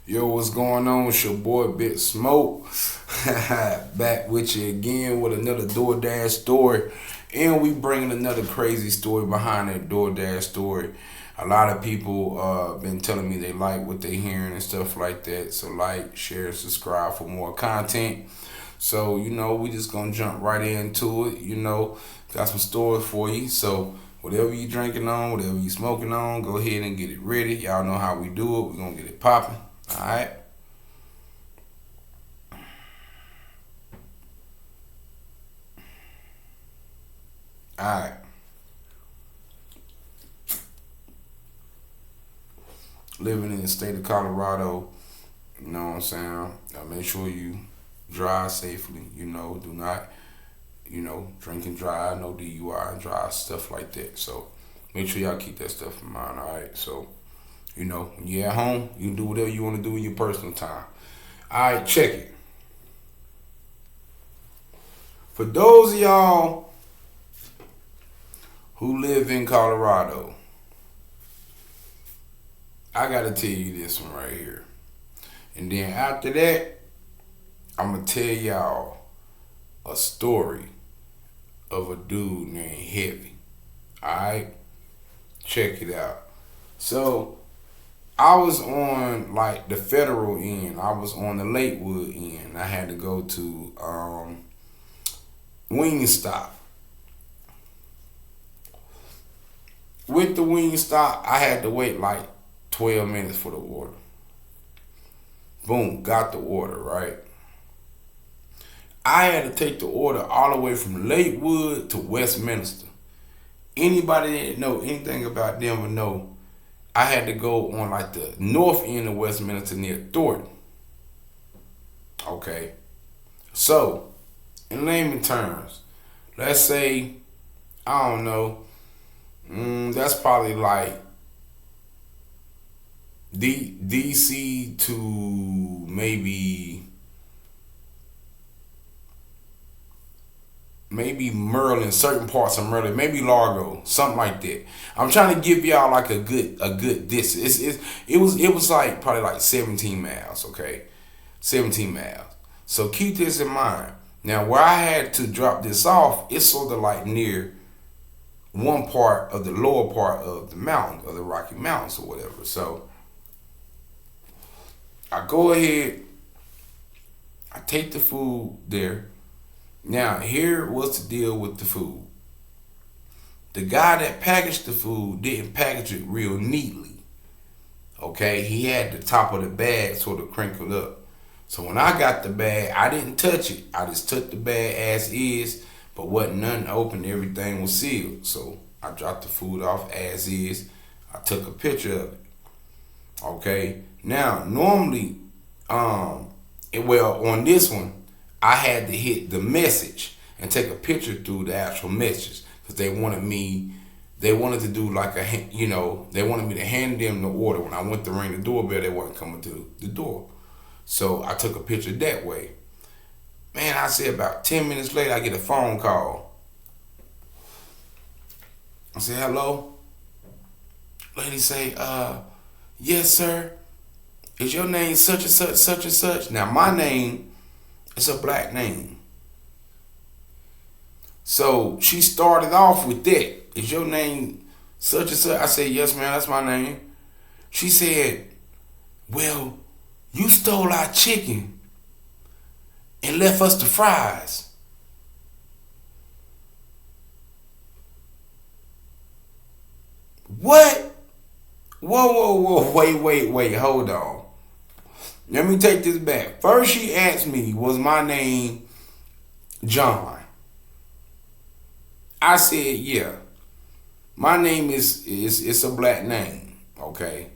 Yo, what's going on? It's your boy Bit Smoke. Back with you again with another DoorDash story. And we bringing another crazy story behind that DoorDash story. A lot of people been telling me they like what they hearing and stuff like that. So like, share, subscribe for more content. So, we just gonna jump right into it. Got some stories for you. So whatever you drinking on, whatever you smoking on, go ahead and get it ready. Y'all know how we do it. We're gonna get it popping. Alright. Alright. Living in the state of Colorado, you know what I'm saying? Make sure you drive safely, do not, drink and drive, no DUI and drive, stuff like that. So make sure y'all keep that stuff in mind, alright? So, when you're at home, you can do whatever you want to do in your personal time. Alright, check it. For those of y'all who live in Colorado, I gotta tell you this one right here. And then after that, I'm gonna tell y'all a story of a dude named Heavy. Alright? Check it out. So, I was on like the federal end. I was on the Lakewood end. I had to go to Wingstop. With the Wingstop, I had to wait like 12 minutes for the order. Boom, got the order, right? I had to take the order all the way from Lakewood to Westminster. Anybody that didn't know anything about them would know I had to go on like the north end of Westminster near Thornton. Okay. So, in layman terms, let's say, I don't know, that's probably like DC to maybe Maryland, certain parts of Maryland, maybe Largo, something like that. I'm trying to give y'all like a good distance. It was like probably like 17 miles, okay? 17 miles. So keep this in mind. Now where I had to drop this off, it's sort of like near one part of the lower part of the mountain, of the Rocky Mountains or whatever. So I go ahead, I take the food there. Now, here was the deal with the food. The guy that packaged the food didn't package it real neatly. Okay, he had the top of the bag sort of crinkled up. So when I got the bag, I didn't touch it. I just took the bag as is, but wasn't nothing open. Everything was sealed. So I dropped the food off as is. I took a picture of it. Okay. Now, normally, on this one, I had to hit the message and take a picture through the actual message because they wanted to do like they wanted me to hand them the order. When I went to ring the doorbell, they weren't coming to the door. So I took a picture that way. Man, I say about 10 minutes later, I get a phone call. I say, hello? Lady say, yes, sir. Is your name such and such, such and such? Now, my name is a black name. So she started off with that. Is your name such and such? I said, yes, ma'am, that's my name. She said, well, you stole our chicken and left us the fries. What? Whoa, wait, hold on. Let me take this back. First, she asked me, was my name John? I said, yeah. My name is it's a black name, okay?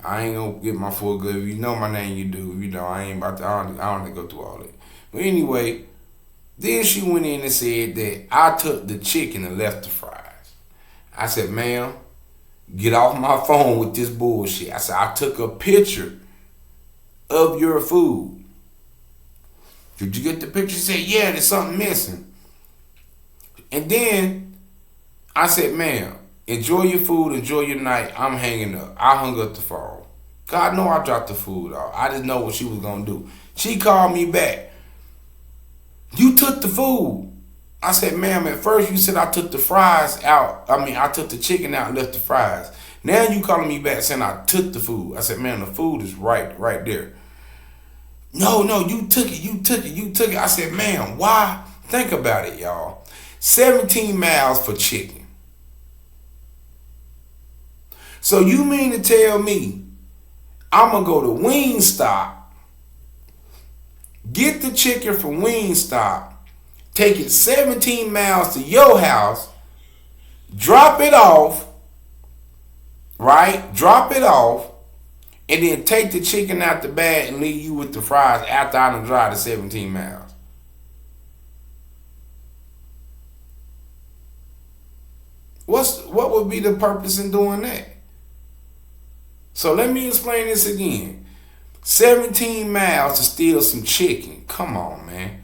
I ain't gonna get my full good. If you know my name, you do. If you know, I ain't about to, I don't go through all that. But anyway, then she went in and said that I took the chicken and left the fries. I said, ma'am, get off my phone with this bullshit. I said, I took a picture of your food. Did you get the picture? She said, yeah, there's something missing. And then I said, ma'am, enjoy your food, enjoy your night. I'm hanging up. I hung up the phone. God know I dropped the food off. I didn't know what she was gonna do. She called me back. You took the food. I said, ma'am, at first you said I took the fries out. I took the chicken out and left the fries. Now you calling me back saying I took the food. I said, ma'am, the food is right there. No, you took it. I said, ma'am, why? Think about it, y'all. 17 miles for chicken. So you mean to tell me I'm going to go to Wingstop, get the chicken from Wingstop, take it 17 miles to your house, drop it off, right? Drop it off, and then take the chicken out the bag and leave you with the fries after I done drive the 17 miles. What would be the purpose in doing that? So let me explain this again. 17 miles to steal some chicken. Come on, man.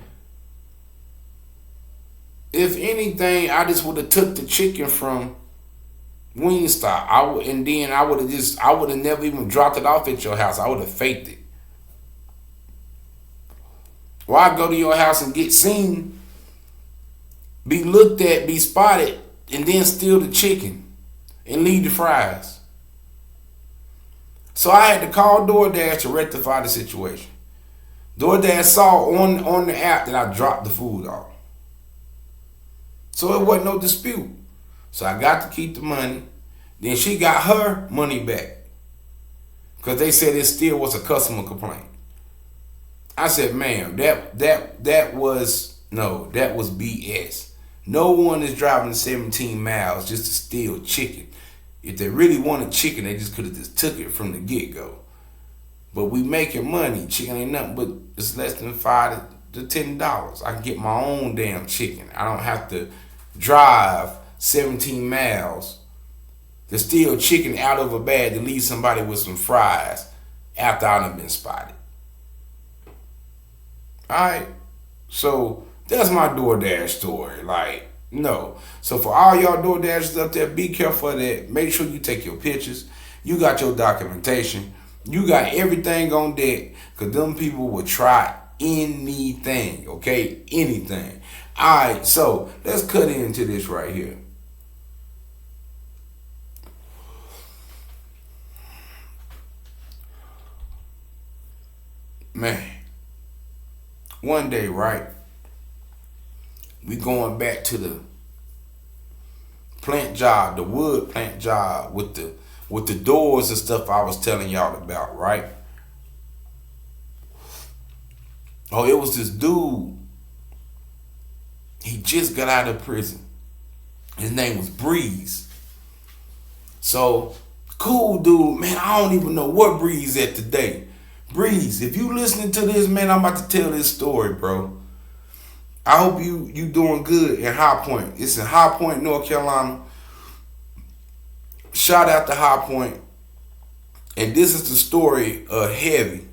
If anything, I just would have took the chicken from Wingstop. I would have never even dropped it off at your house. I would have faked it. Why go to your house and get seen, be looked at, be spotted, and then steal the chicken and leave the fries? So I had to call DoorDash to rectify the situation. DoorDash saw on the app that I dropped the food off. So it wasn't no dispute. So I got to keep the money. Then she got her money back, because they said it still was a customer complaint. I said, ma'am, that was BS. No one is driving 17 miles just to steal chicken. If they really wanted chicken, they just could have just took it from the get-go. But we making money. Chicken ain't nothing but it's less than $5 to $10. I can get my own damn chicken. I don't have to drive 17 miles to steal chicken out of a bag to leave somebody with some fries after I done been spotted. Alright? So that's my DoorDash story. Like, no. So for all y'all DoorDashers up there, be careful of that. Make sure you take your pictures. You got your documentation. You got everything on deck, because them people will try anything, okay? Anything. Alright, so let's cut into this right here. Man, one day, right, we going back to the plant job, the wood plant job with the doors and stuff I was telling y'all about, right? Oh, it was this dude. He just got out of prison. His name was Breeze. So, cool dude, man. I don't even know what Breeze at today. Breeze, if you listening to this, man, I'm about to tell this story, bro. I hope you doing good in High Point. It's in High Point, North Carolina. Shout out to High Point. And this is the story of Heavy.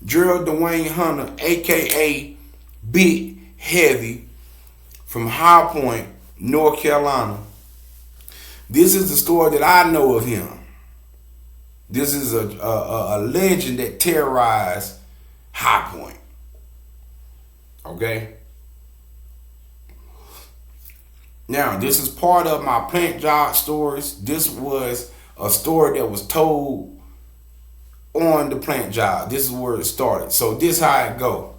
Gerald Dwayne Hunter, a.k.a. Big Heavy, from High Point, North Carolina. This is the story that I know of him. This is a legend that terrorized High Point. Okay? Now, this is part of my plant job stories. This was a story that was told on the plant job. This is where it started. So this how it go.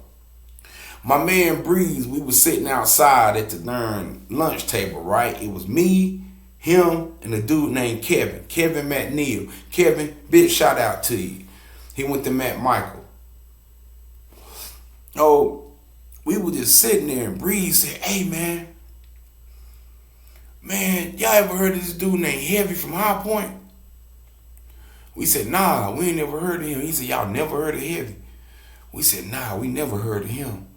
My man Breeze, we was sitting outside at the darn lunch table, right? It was me, him, and a dude named Kevin. Kevin McNeil. Kevin, big shout out to you. He went to Matt Michael. Oh, we were just sitting there, and Breeze said, hey, man, y'all ever heard of this dude named Heavy from High Point? We said, nah, we ain't never heard of him. He said, y'all never heard of Heavy? We said, nah, we never heard of him.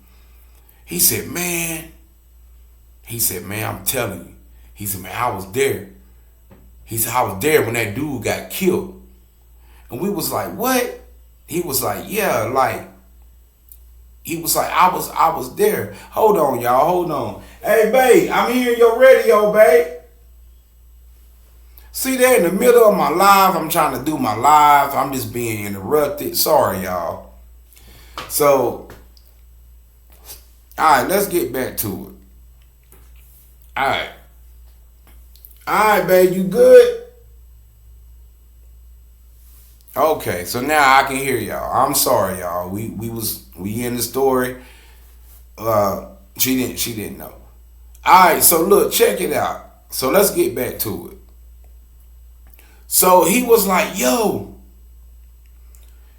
He said, man, I'm telling you. He said, man, I was there. He said, I was there when that dude got killed. And we was like, what? He was like, yeah, like, he was like, I was there. Hold on, y'all, hold on. Hey, babe, I'm hearing your radio, babe. See, there in the middle of my live, I'm trying to do my live. I'm just being interrupted. Sorry, y'all. So, all right, let's get back to it. All right. All right, babe, you good? Okay, so now I can hear y'all. I'm sorry, y'all. We in the story. She didn't know. All right, so look, check it out. So let's get back to it. So he was like, yo.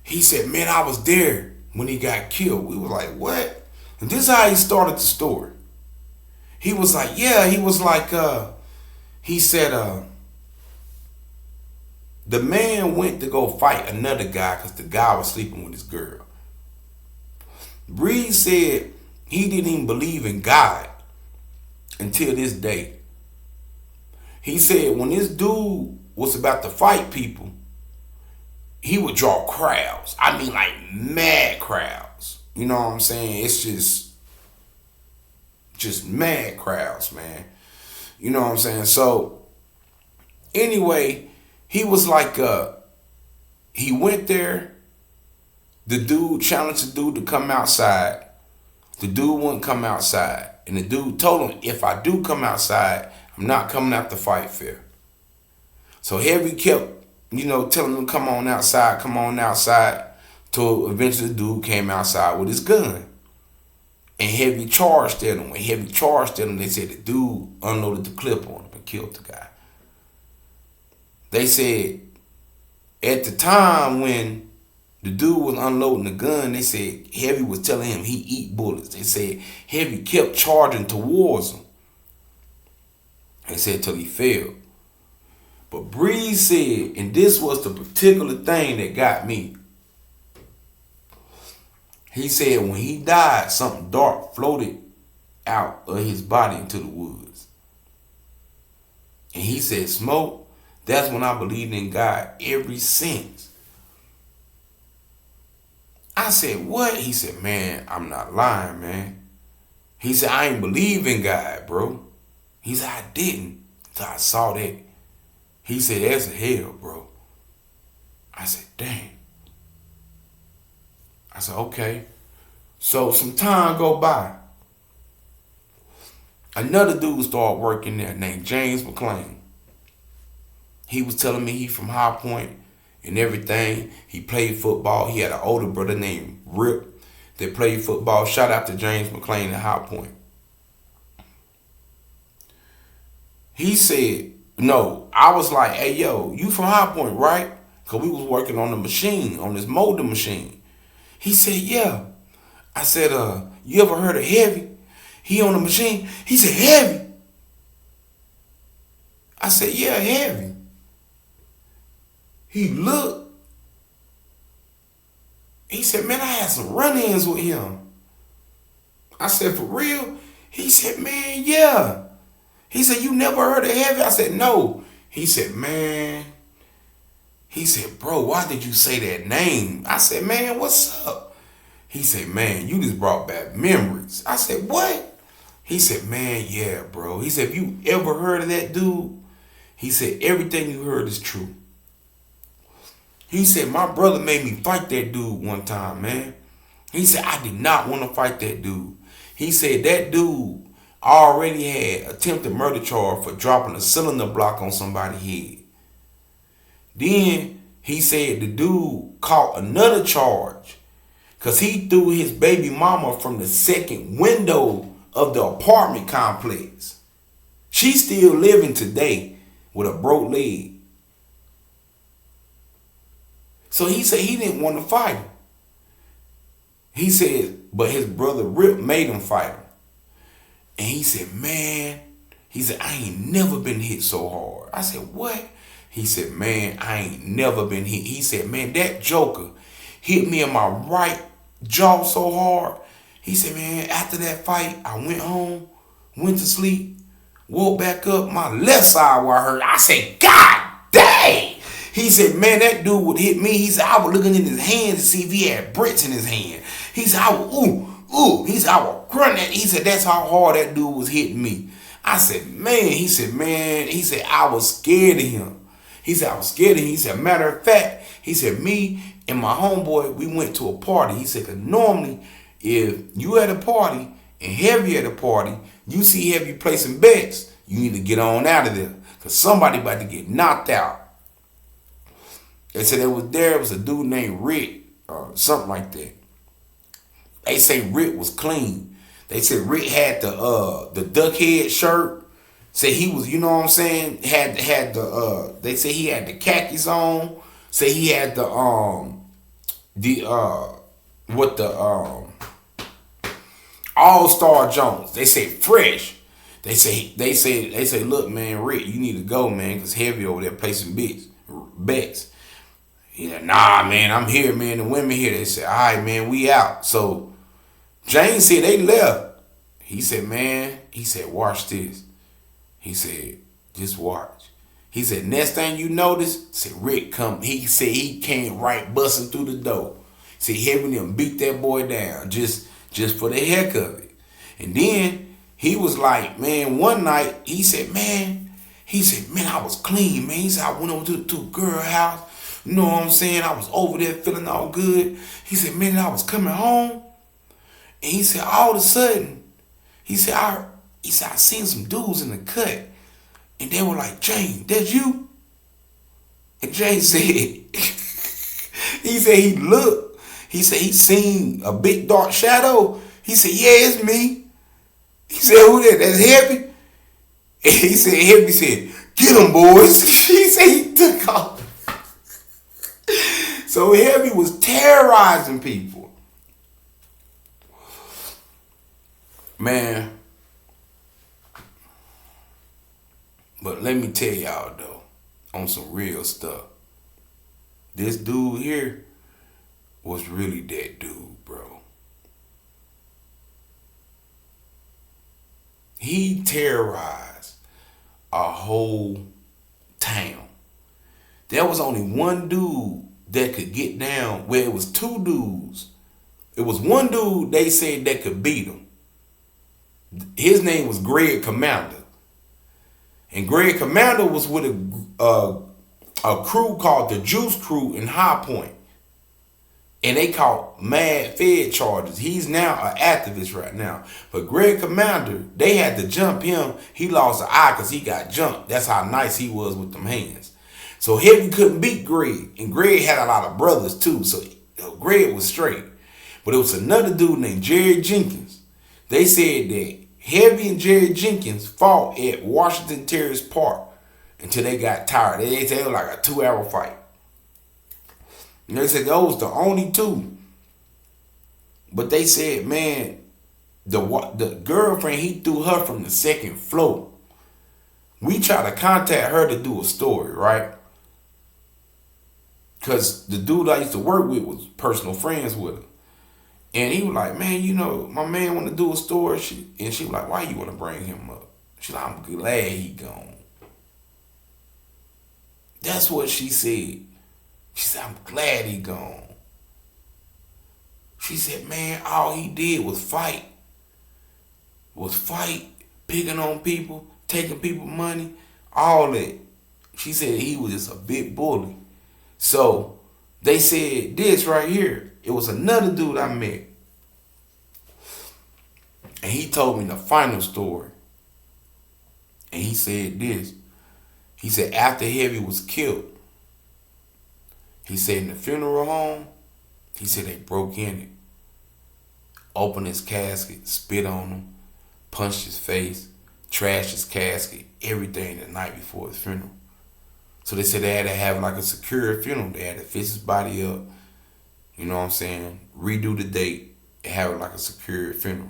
He said, man, I was there when he got killed. We was like, what? And this is how he started the story. He was like, yeah, he was like, he said, the man went to go fight another guy because the guy was sleeping with his girl. Breed said he didn't even believe in God until this day. He said when this dude was about to fight people, he would draw crowds. I mean, like mad crowds. You know what I'm saying? It's just mad crowds, man. You know what I'm saying? So anyway, he was like, he went there. The dude challenged the dude to come outside. The dude wouldn't come outside. And the dude told him, if I do come outside, I'm not coming out to fight fair. So Heavy kept, telling him, come on outside, till eventually the dude came outside with his gun. And Heavy charged at him. When Heavy charged at him, they said the dude unloaded the clip on him and killed the guy. They said at the time when the dude was unloading the gun, they said Heavy was telling him he eat bullets. They said Heavy kept charging towards him. They said till he failed. But Breeze said, and this was the particular thing that got me. He said when he died, something dark floated out of his body into the woods. And he said, Smoke, that's when I believed in God ever since. I said, what? He said, man, I'm not lying, man. He said, I ain't believe in God, bro. He said, I didn't until I saw that. He said, that's hell, bro. I said, dang. I said, okay. So some time go by. Another dude started working there named James McClain. He was telling me he from High Point and everything. He played football. He had an older brother named Rip that played football. Shout out to James McClain at High Point. He said, no, I was like, hey, yo, you from High Point, right? Because we was working on the machine, on this molder machine. He said, yeah. I said, you ever heard of Heavy? He on the machine? He said, Heavy? I said, yeah, Heavy. He looked. He said, man, I had some run-ins with him. I said, for real? He said, man, yeah. He said, you never heard of Heavy? I said, no. He said, man. He said, bro, why did you say that name? I said, man, what's up? He said, man, you just brought back memories. I said, what? He said, man, yeah, bro. He said, if you ever heard of that dude, he said, everything you heard is true. He said, my brother made me fight that dude one time, man. He said, I did not want to fight that dude. He said, that dude already had attempted murder charge for dropping a cylinder block on somebody's head. Then he said the dude caught another charge because he threw his baby mama from the second window of the apartment complex. She's still living today with a broke leg. So he said he didn't want to fight him. He said, but his brother Rip made him fight him. And he said, man, he said, I ain't never been hit so hard. I said, what? He said, man, I ain't never been hit. He said, man, that joker hit me in my right jaw so hard. He said, man, after that fight, I went home, went to sleep, woke back up, my left side where I hurt. I said, God dang. He said, man, that dude would hit me. He said, I was looking in his hands to see if he had bricks in his hand. He said, I would, ooh. He said, I was grunting. He said, that's how hard that dude was hitting me. I said, man. He said, man. He said, I was scared of him. He said, I was scared. And he said, matter of fact, he said, me and my homeboy, we went to a party. He said, 'cause normally, if you at a party and Heavy at a party, you see Heavy placing bets, you need to get on out of there. Because somebody about to get knocked out. They said it was a dude named Rick, or something like that. They say Rick was clean. They said Rick had the duck head shirt. Say he was, you know what I'm saying, had the they say he had the khakis on. Say he had the what the All-Star Jones. They say fresh. They say, look, man, Rick, you need to go, man, because Heavy over there placing bets. He said, nah, man, I'm here, man. The women here. They said, all right, man, we out. So James said they left. He said, man, watch this. He said, just watch. He said, next thing you notice, said Rick come. He said he came right busting through the door. See, Heavy them beat that boy down just for the heck of it. And then he was like, man, one night, he said, man, I was clean, man. He said, I went over to a girl house. You know what I'm saying? I was over there feeling all good. He said, man, I was coming home. And he said, all of a sudden, he said, I seen some dudes in the cut. And they were like, Jane, that's you? And Jane said, he said he looked. He said he seen a big dark shadow. He said, yeah, it's me. He said, who that? That's Heavy? And he said, Heavy said, get them, boys. He said he took off. So Heavy was terrorizing people. Man. But let me tell y'all though, on some real stuff. This dude here was really that dude, bro. He terrorized a whole town. There was only one dude that could get down, where it was two dudes. It was one dude they said that could beat him. His name was Greg Commander. And Greg Commander was with a crew called the Juice Crew in High Point. And they caught mad Fed charges. He's now an activist right now. But Greg Commander, they had to jump him. He lost an eye because he got jumped. That's how nice he was with them hands. So Heavy couldn't beat Greg. And Greg had a lot of brothers too. So Greg was straight. But it was another dude named Jerry Jenkins. They said that Heavy and Jerry Jenkins fought at Washington Terrace Park until they got tired. They said it was like a 2-hour fight. And they said those the only two. But they said, man, the girlfriend, he threw her from the second floor. We tried to contact her to do a story, right? Because the dude I used to work with was personal friends with her. And he was like, man, you know, my man want to do a story. And she was like, why you want to bring him up? She's like, I'm glad he gone. That's what she said. She said, I'm glad he gone. She said, man, all he did was fight. Picking on people, taking people money, all that. She said he was just a big bully. So they said this right here. It was another dude I met. And he told me the final story. And he said this. He said after Heavy was killed, he said in the funeral home, he said they broke in it, opened his casket, spit on him, punched his face, trashed his casket, everything the night before his funeral. So they said they had to have like a secure funeral. They had to fix his body up, you know what I'm saying, redo the date, and have it like a secure funeral.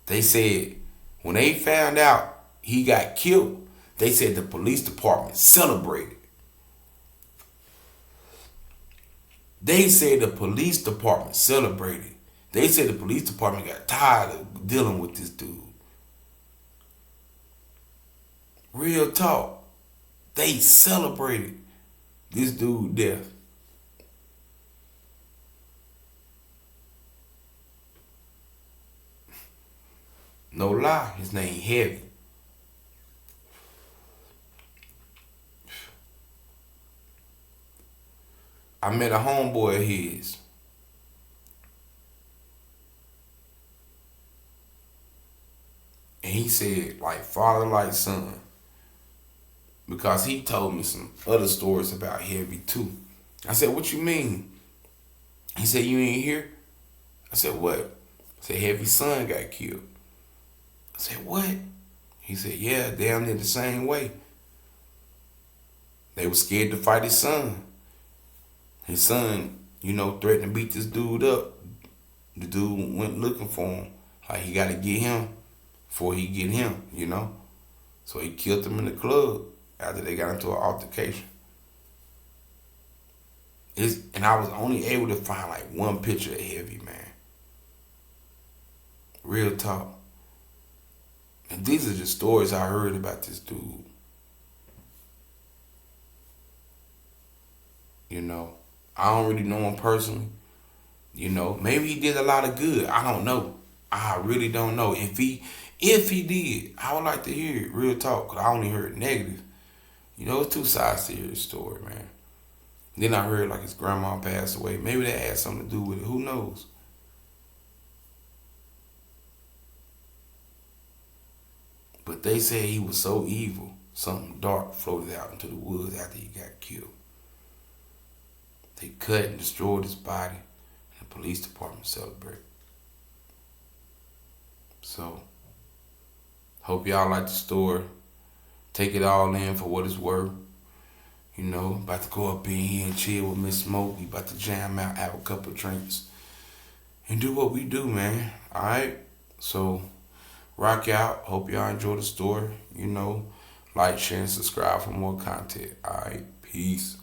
They said when they found out he got killed, they said the police department celebrated. They said the police department celebrated. They said the police department got tired of dealing with this dude. Real talk. They celebrated this dude's death. No lie, his name Heavy. I met a homeboy of his. And he said, like, father, like son. Because he told me some other stories about Heavy too. I said, what you mean? He said, you ain't here? I said, what? I said, Heavy's son got killed. I said, what? He said, yeah, damn near the same way. They were scared to fight his son. His son, threatened to beat this dude up. The dude went looking for him. Like, he got to get him before he get him. So he killed him in the club after they got into an altercation. And I was only able to find like one picture of Heavy, man. Real talk. And these are just stories I heard about this dude. I don't really know him personally. Maybe he did a lot of good. I don't know. I really don't know. If he did, I would like to hear it. Real talk, because I only heard negative. It's two sides to your story, man. Then I heard like his grandma passed away. Maybe that had something to do with it. Who knows? But they said he was so evil, something dark floated out into the woods after he got killed. They cut and destroyed his body, and the police department celebrated. So, hope y'all like the story. Take it all in for what it's worth. About to go up in here and chill with Miss Smoke. We about to jam out, have a couple of drinks, and do what we do, man. Alright? So, rock out. Hope y'all enjoy the story. Like, share, and subscribe for more content. Alright? Peace.